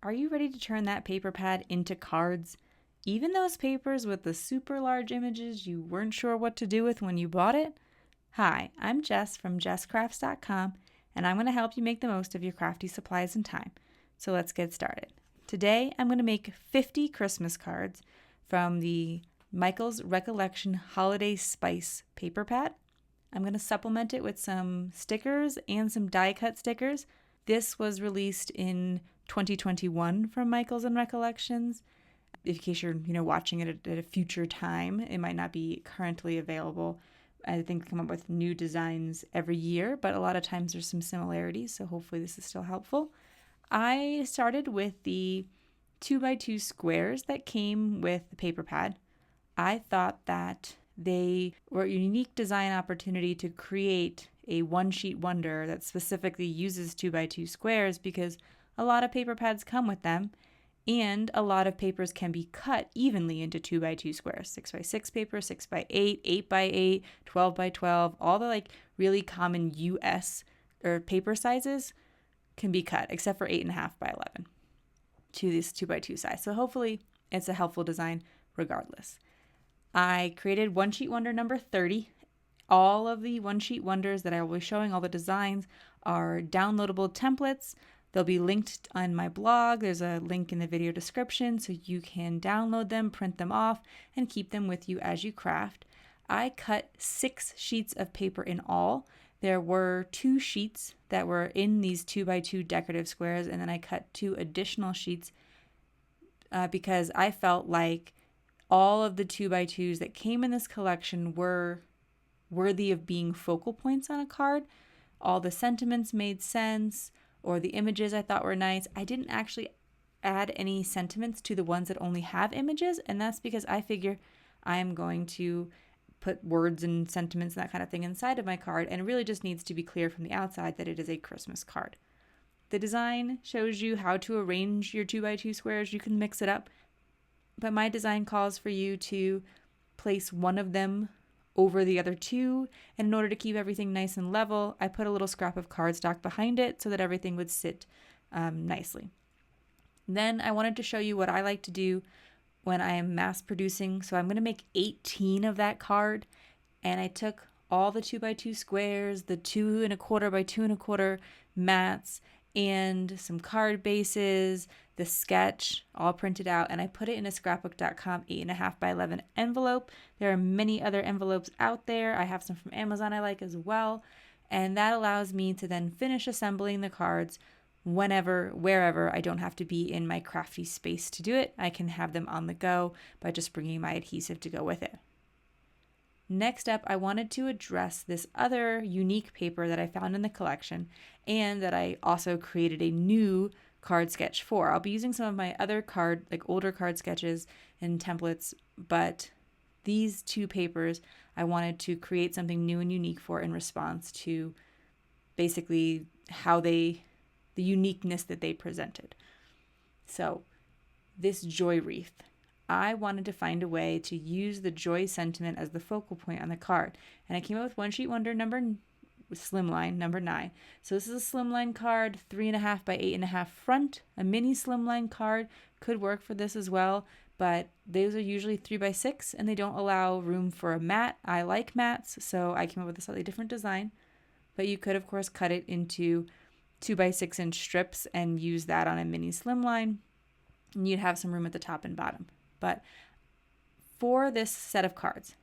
Are you ready to turn that paper pad into cards? Even those papers with the super large images you weren't sure what to do with when you bought it? Hi, I'm Jess from jesscrafts.com, and I'm going to help you make the most of your crafty supplies and time. So let's get started. Today, I'm going to make 50 Christmas cards from the Michael's Recollection Holiday Spice paper pad. I'm going to supplement it with some stickers and some die cut stickers. This was released in 2021 from Michael's and Recollections. In case you're watching it at a future time, it might not be currently available. I think they come up with new designs every year, but a lot of times there's some similarities, so hopefully this is still helpful. I started with the 2x2 squares that came with the paper pad. I thought that they were a unique design opportunity to create a one-sheet wonder that specifically uses 2x2 squares because a lot of paper pads come with them, and a lot of papers can be cut evenly into 2x2 squares. 6x6 paper, 6x8, 8x8, 12x12, all the really common US or paper sizes can be cut, except for 8.5x11 to this 2x2 size. So hopefully it's a helpful design regardless. I created One Sheet Wonder number 30. All of the One Sheet Wonders that I will be showing, all the designs, are downloadable templates. They'll be linked on my blog. There's a link in the video description so you can download them, print them off, and keep them with you as you craft. I cut 6 sheets of paper in all. There were 2 sheets that were in these 2x2 decorative squares, and then I cut 2 additional sheets because I felt like all of the 2x2s that came in this collection were worthy of being focal points on a card. All the sentiments made sense, or the images I thought were nice. I didn't actually add any sentiments to the ones that only have images, and that's because I figure I'm going to put words and sentiments and that kind of thing inside of my card, and it really just needs to be clear from the outside that it is a Christmas card. The design shows you how to arrange your 2x2 squares. You can mix it up, but my design calls for you to place one of them over the other 2, and in order to keep everything nice and level, I put a little scrap of cardstock behind it so that everything would sit nicely. Then I wanted to show you what I like to do when I am mass producing, so I'm going to make 18 of that card, and I took all the 2x2 squares, the 2.25 by 2.25 mats, and some card bases, the sketch, all printed out, and I put it in a scrapbook.com 8.5x11 envelope. There are many other envelopes out there. I have some from Amazon I like as well, and that allows me to then finish assembling the cards whenever, wherever. I don't have to be in my crafty space to do it. I can have them on the go by just bringing my adhesive to go with it. Next up, I wanted to address this other unique paper that I found in the collection and that I also created a new card sketch for. I'll be using some of my other older card sketches and templates, but these 2 papers I wanted to create something new and unique for in response to basically the uniqueness that they presented. So this joy wreath, I wanted to find a way to use the joy sentiment as the focal point on the card. And I came up with One Sheet Wonder Slimline, number 9. So this is a Slimline card, 3.5 by 8.5 front. A mini Slimline card could work for this as well, but those are usually 3x6 and they don't allow room for a mat. I like mats, so I came up with a slightly different design. But you could, of course, cut it into 2x6 inch strips and use that on a mini Slimline, and you'd have some room at the top and bottom. But for this set of cards,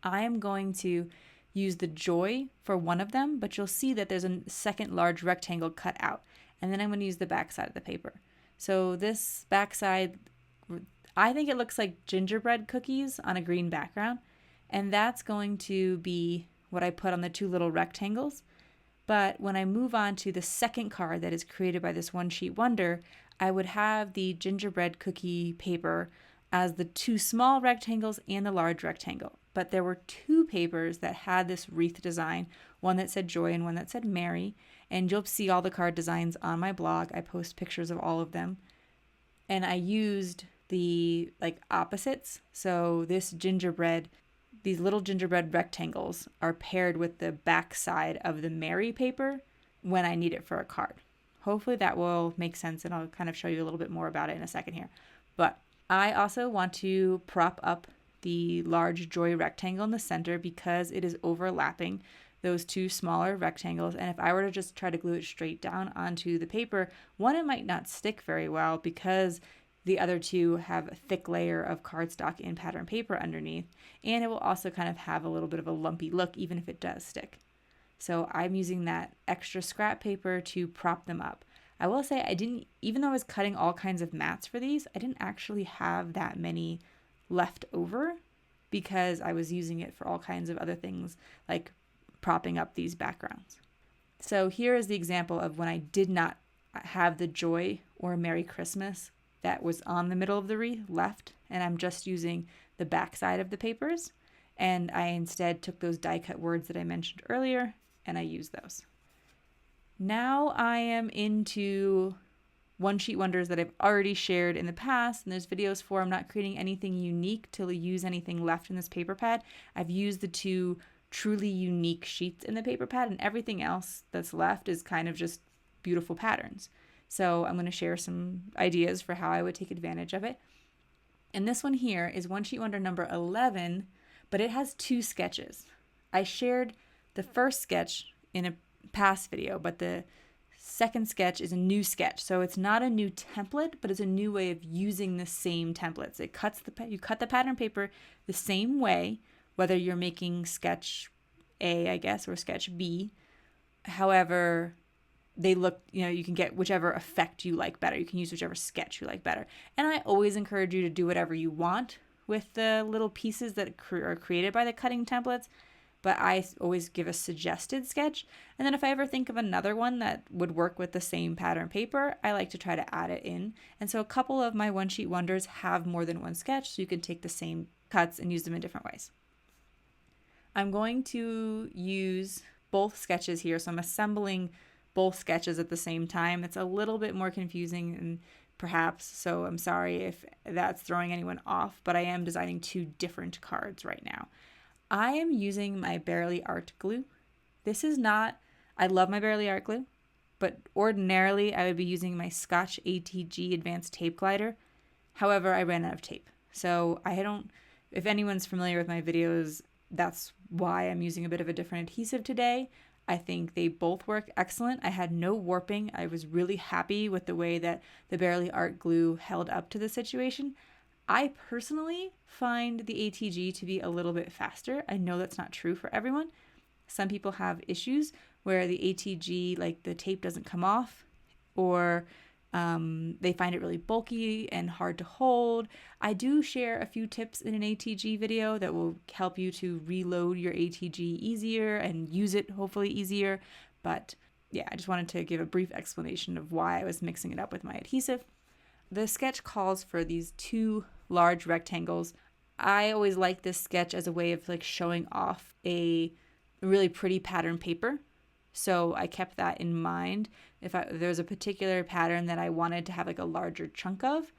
I am going to use the joy for one of them, but you'll see that there's a second large rectangle cut out. And then I'm going to use the back side of the paper. So this back side, I think it looks like gingerbread cookies on a green background. And that's going to be what I put on the 2 little rectangles. But when I move on to the second card that is created by this One Sheet Wonder, I would have the gingerbread cookie paper as the 2 small rectangles and the large rectangle. But there were 2 papers that had this wreath design, one that said joy and one that said Mary. And you'll see all the card designs on my blog. I post pictures of all of them. And I used the opposites. So these little gingerbread rectangles are paired with the back side of the Mary paper when I need it for a card. hopefully that will make sense, and I'll kind of show you a little bit more about it in a second here. But I also want to prop up the large joy rectangle in the center because it is overlapping those two smaller rectangles. And if I were to just try to glue it straight down onto the paper, one, it might not stick very well because the other two have a thick layer of cardstock and pattern paper underneath. And it will also kind of have a little bit of a lumpy look even if it does stick. So I'm using that extra scrap paper to prop them up. I will say I didn't, even though I was cutting all kinds of mats for these, I didn't actually have that many left over because I was using it for all kinds of other things like propping up these backgrounds. So here is the example of when I did not have the joy or Merry Christmas that was on the middle of the wreath left, and I'm just using the back side of the papers, and I instead took those die cut words that I mentioned earlier and I used those. Now I am into one sheet wonders that I've already shared in the past, and there's videos for. I'm not creating anything unique to use anything left in this paper pad. I've used the two truly unique sheets in the paper pad, and everything else that's left is kind of just beautiful patterns. So I'm going to share some ideas for how I would take advantage of it. And this one here is one sheet wonder number 11, but it has two sketches. I shared the first sketch in a past video, but the second sketch is a new sketch. So it's not a new template, but it's a new way of using the same templates. You cut the pattern paper the same way, whether you're making sketch A, I guess, or sketch B. However, they look, you can get whichever effect you like better. You can use whichever sketch you like better. And I always encourage you to do whatever you want with the little pieces that are created by the cutting templates. But I always give a suggested sketch. And then if I ever think of another one that would work with the same pattern paper, I like to try to add it in. And so a couple of my one sheet wonders have more than one sketch, so you can take the same cuts and use them in different ways. I'm going to use both sketches here. So I'm assembling both sketches at the same time. It's a little bit more confusing and perhaps, so I'm sorry if that's throwing anyone off, but I am designing two different cards right now. I am using my Barely Art glue. I love my Barely Art glue, but ordinarily I would be using my Scotch ATG Advanced Tape Glider. However, I ran out of tape. So if anyone's familiar with my videos, that's why I'm using a bit of a different adhesive today. I think they both work excellent. I had no warping. I was really happy with the way that the Barely Art glue held up to the situation. I personally find the ATG to be a little bit faster. I know that's not true for everyone. Some people have issues where the ATG, like the tape doesn't come off, or they find it really bulky and hard to hold. I do share a few tips in an ATG video that will help you to reload your ATG easier and use it hopefully easier. But yeah, I just wanted to give a brief explanation of why I was mixing it up with my adhesive. The sketch calls for these two large rectangles. I always like this sketch as a way of showing off a really pretty pattern paper. So I kept that in mind. If there's a particular pattern that I wanted to have a larger chunk of,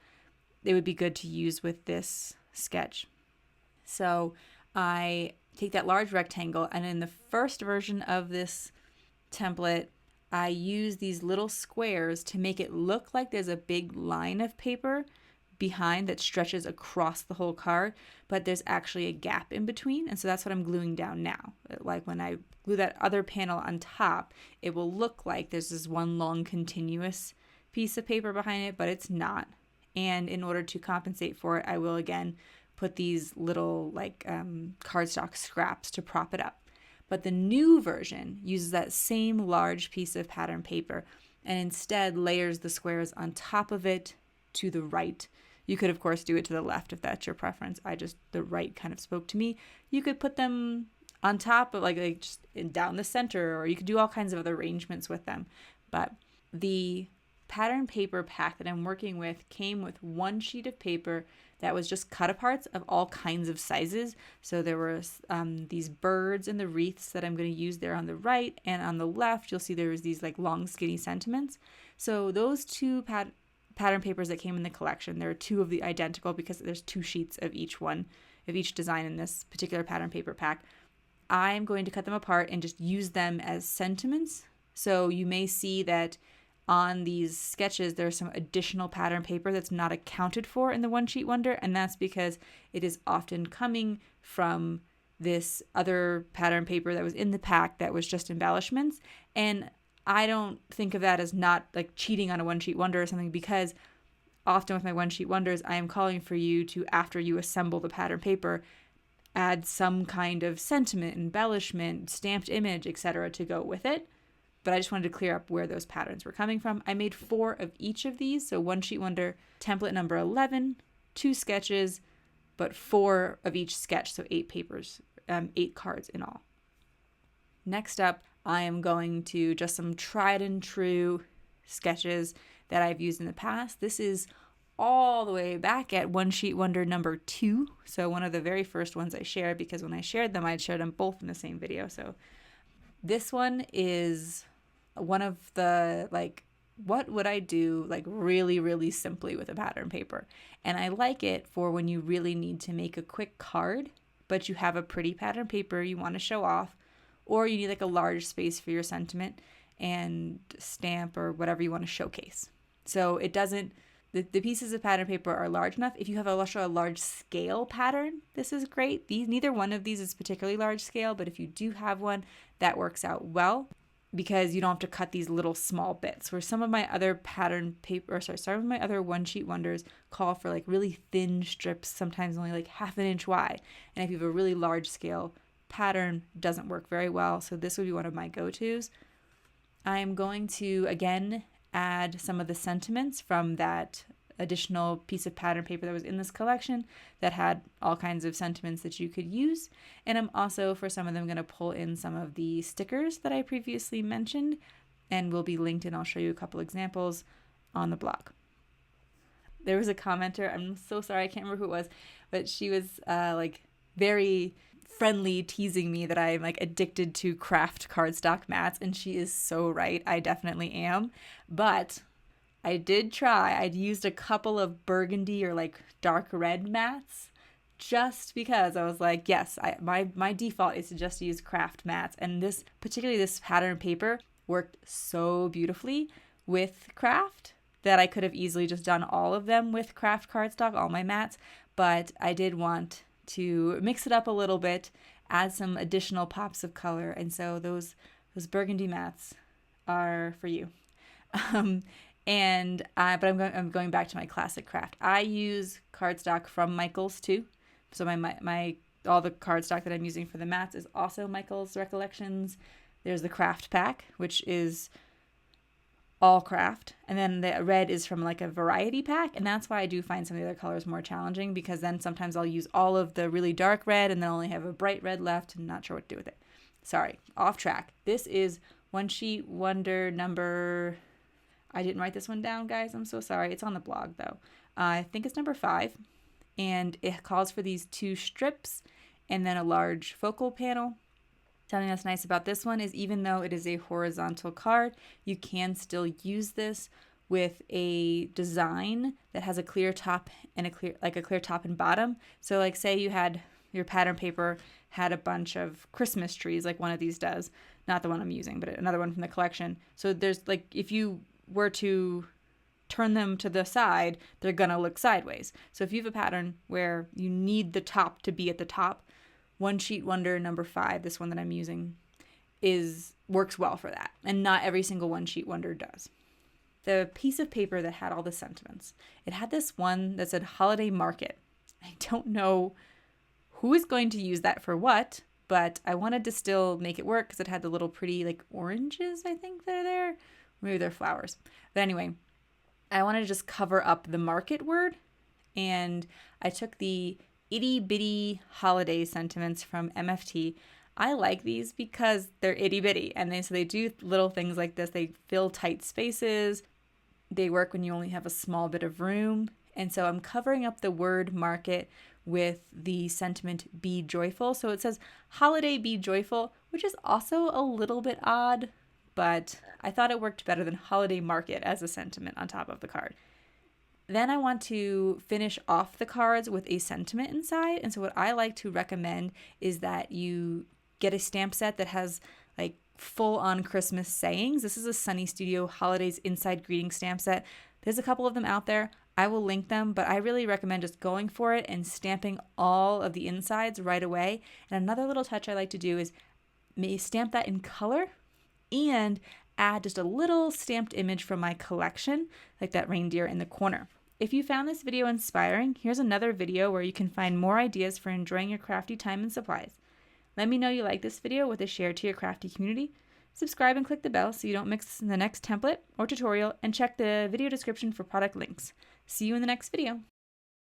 it would be good to use with this sketch. So I take that large rectangle, and in the first version of this template, I use these little squares to make it look like there's a big line of paper behind that stretches across the whole card, but there's actually a gap in between. And so that's what I'm gluing down now. Like when I glue that other panel on top, it will look like there's this one long continuous piece of paper behind it, but it's not. And in order to compensate for it, I will again put these little cardstock scraps to prop it up. But the new version uses that same large piece of pattern paper and instead layers the squares on top of it to the right. You could, of course, do it to the left if that's your preference. The right kind of spoke to me. You could put them on top of just down the center, or you could do all kinds of other arrangements with them. But the pattern paper pack that I'm working with came with one sheet of paper that was just cut aparts of all kinds of sizes. So there were these birds in the wreaths that I'm going to use there on the right, and on the left you'll see there was these long skinny sentiments. So those two pattern papers that came in the collection, there are two of the identical because there's two sheets of each design in this particular pattern paper pack. I'm going to cut them apart and just use them as sentiments. So you may see that on these sketches, there's some additional pattern paper that's not accounted for in the One Sheet Wonder, and that's because it is often coming from this other pattern paper that was in the pack that was just embellishments. And I don't think of that as not like cheating on a One Sheet Wonder or something, because often with my One Sheet Wonders, I am calling for you to, after you assemble the pattern paper, add some kind of sentiment, embellishment, stamped image, etc. to go with it. But I just wanted to clear up where those patterns were coming from. I made 4 of each of these. So One Sheet Wonder template number 11, 2 sketches, but 4 of each sketch. So 8 papers, 8 cards in all. Next up, I am going to just some tried and true sketches that I've used in the past. This is all the way back at One Sheet Wonder number 2. So one of the very first ones I shared, because when I shared them, I'd shared them both in the same video. So this one is one of the, like, what would I do, like, really, really simply with a pattern paper? And I like it for when you really need to make a quick card, but you have a pretty pattern paper you want to show off, or you need like a large space for your sentiment and stamp or whatever you want to showcase. So it doesn't, the pieces of pattern paper are large enough. If you have a large scale pattern, this is great. Neither one of these is particularly large scale, but if you do have one, that works out well, because you don't have to cut these little small bits. Where some of my other pattern paper, some of my other One Sheet Wonders call for like really thin strips, sometimes only like ½ inch wide. And if you have a really large scale pattern, doesn't work very well. So this would be one of my go-tos. I'm going to again add some of the sentiments from that additional piece of pattern paper that was in this collection that had all kinds of sentiments that you could use. And I'm also, for some of them, going to pull in some of the stickers that I previously mentioned, and will be linked, and I'll show you a couple examples on the blog. There was a commenter, I'm so sorry, I can't remember who it was, but she was like very friendly, teasing me that I'm like addicted to craft cardstock mats, and she is so right. I definitely am. But I did try. I'd used a couple of burgundy or like dark red mats, just because I was like, yes, my default is to just use craft mats, and this, particularly this pattern paper, worked so beautifully with craft that I could have easily just done all of them with craft cardstock, all my mats. But I did want to mix it up a little bit, add some additional pops of color, and so those burgundy mats are for you. But I'm going back to my classic craft. I use cardstock from Michaels too, so my all the cardstock that I'm using for the mats is also Michaels Recollections. There's the craft pack, which is all craft, and then the red is from like a variety pack, and that's why I do find some of the other colors more challenging, because then sometimes I'll use all of the really dark red and then only have a bright red left and not sure what to do with it. Sorry, off track. This is One Sheet Wonder number, I didn't write this one down, guys, I'm so sorry. It's on the blog though. I think it's number 5, and it calls for these 2 strips and then a large focal panel. Something that's nice about this one is, even though it is a horizontal card, you can still use this with a design that has a clear top and a clear top and bottom. So like, say you had your pattern paper had a bunch of Christmas trees, like one of these does, not the one I'm using, but another one from the collection. So there's like, if you were to turn them to the side, they're gonna look sideways. So if you have a pattern where you need the top to be at the top, One Sheet Wonder number 5, this one that I'm using, works well for that. And not every single One Sheet Wonder does. The piece of paper that had all the sentiments, it had this one that said Holiday Market. I don't know who is going to use that for what, but I wanted to still make it work because it had the little pretty like oranges, I think, that are there. Maybe they're flowers. But anyway, I wanted to just cover up the market word, and I took the itty bitty holiday sentiments from MFT. I like these because they're itty bitty, and they do little things like this. They fill tight spaces. They work when you only have a small bit of room. And so I'm covering up the word market with the sentiment be joyful. So it says holiday be joyful, which is also a little bit odd, but I thought it worked better than holiday market as a sentiment on top of the card. Then I want to finish off the cards with a sentiment inside. And so what I like to recommend is that you get a stamp set that has like full-on Christmas sayings. This is a Sunny Studio Holidays Inside Greeting stamp set. There's a couple of them out there. I will link them, but I really recommend just going for it and stamping all of the insides right away. And another little touch I like to do is stamp that in color and add just a little stamped image from my collection, like that reindeer in the corner. If you found this video inspiring, here's another video where you can find more ideas for enjoying your crafty time and supplies. Let me know you like this video with a share to your crafty community. Subscribe and click the bell so you don't miss the next template or tutorial, and check the video description for product links. See you in the next video.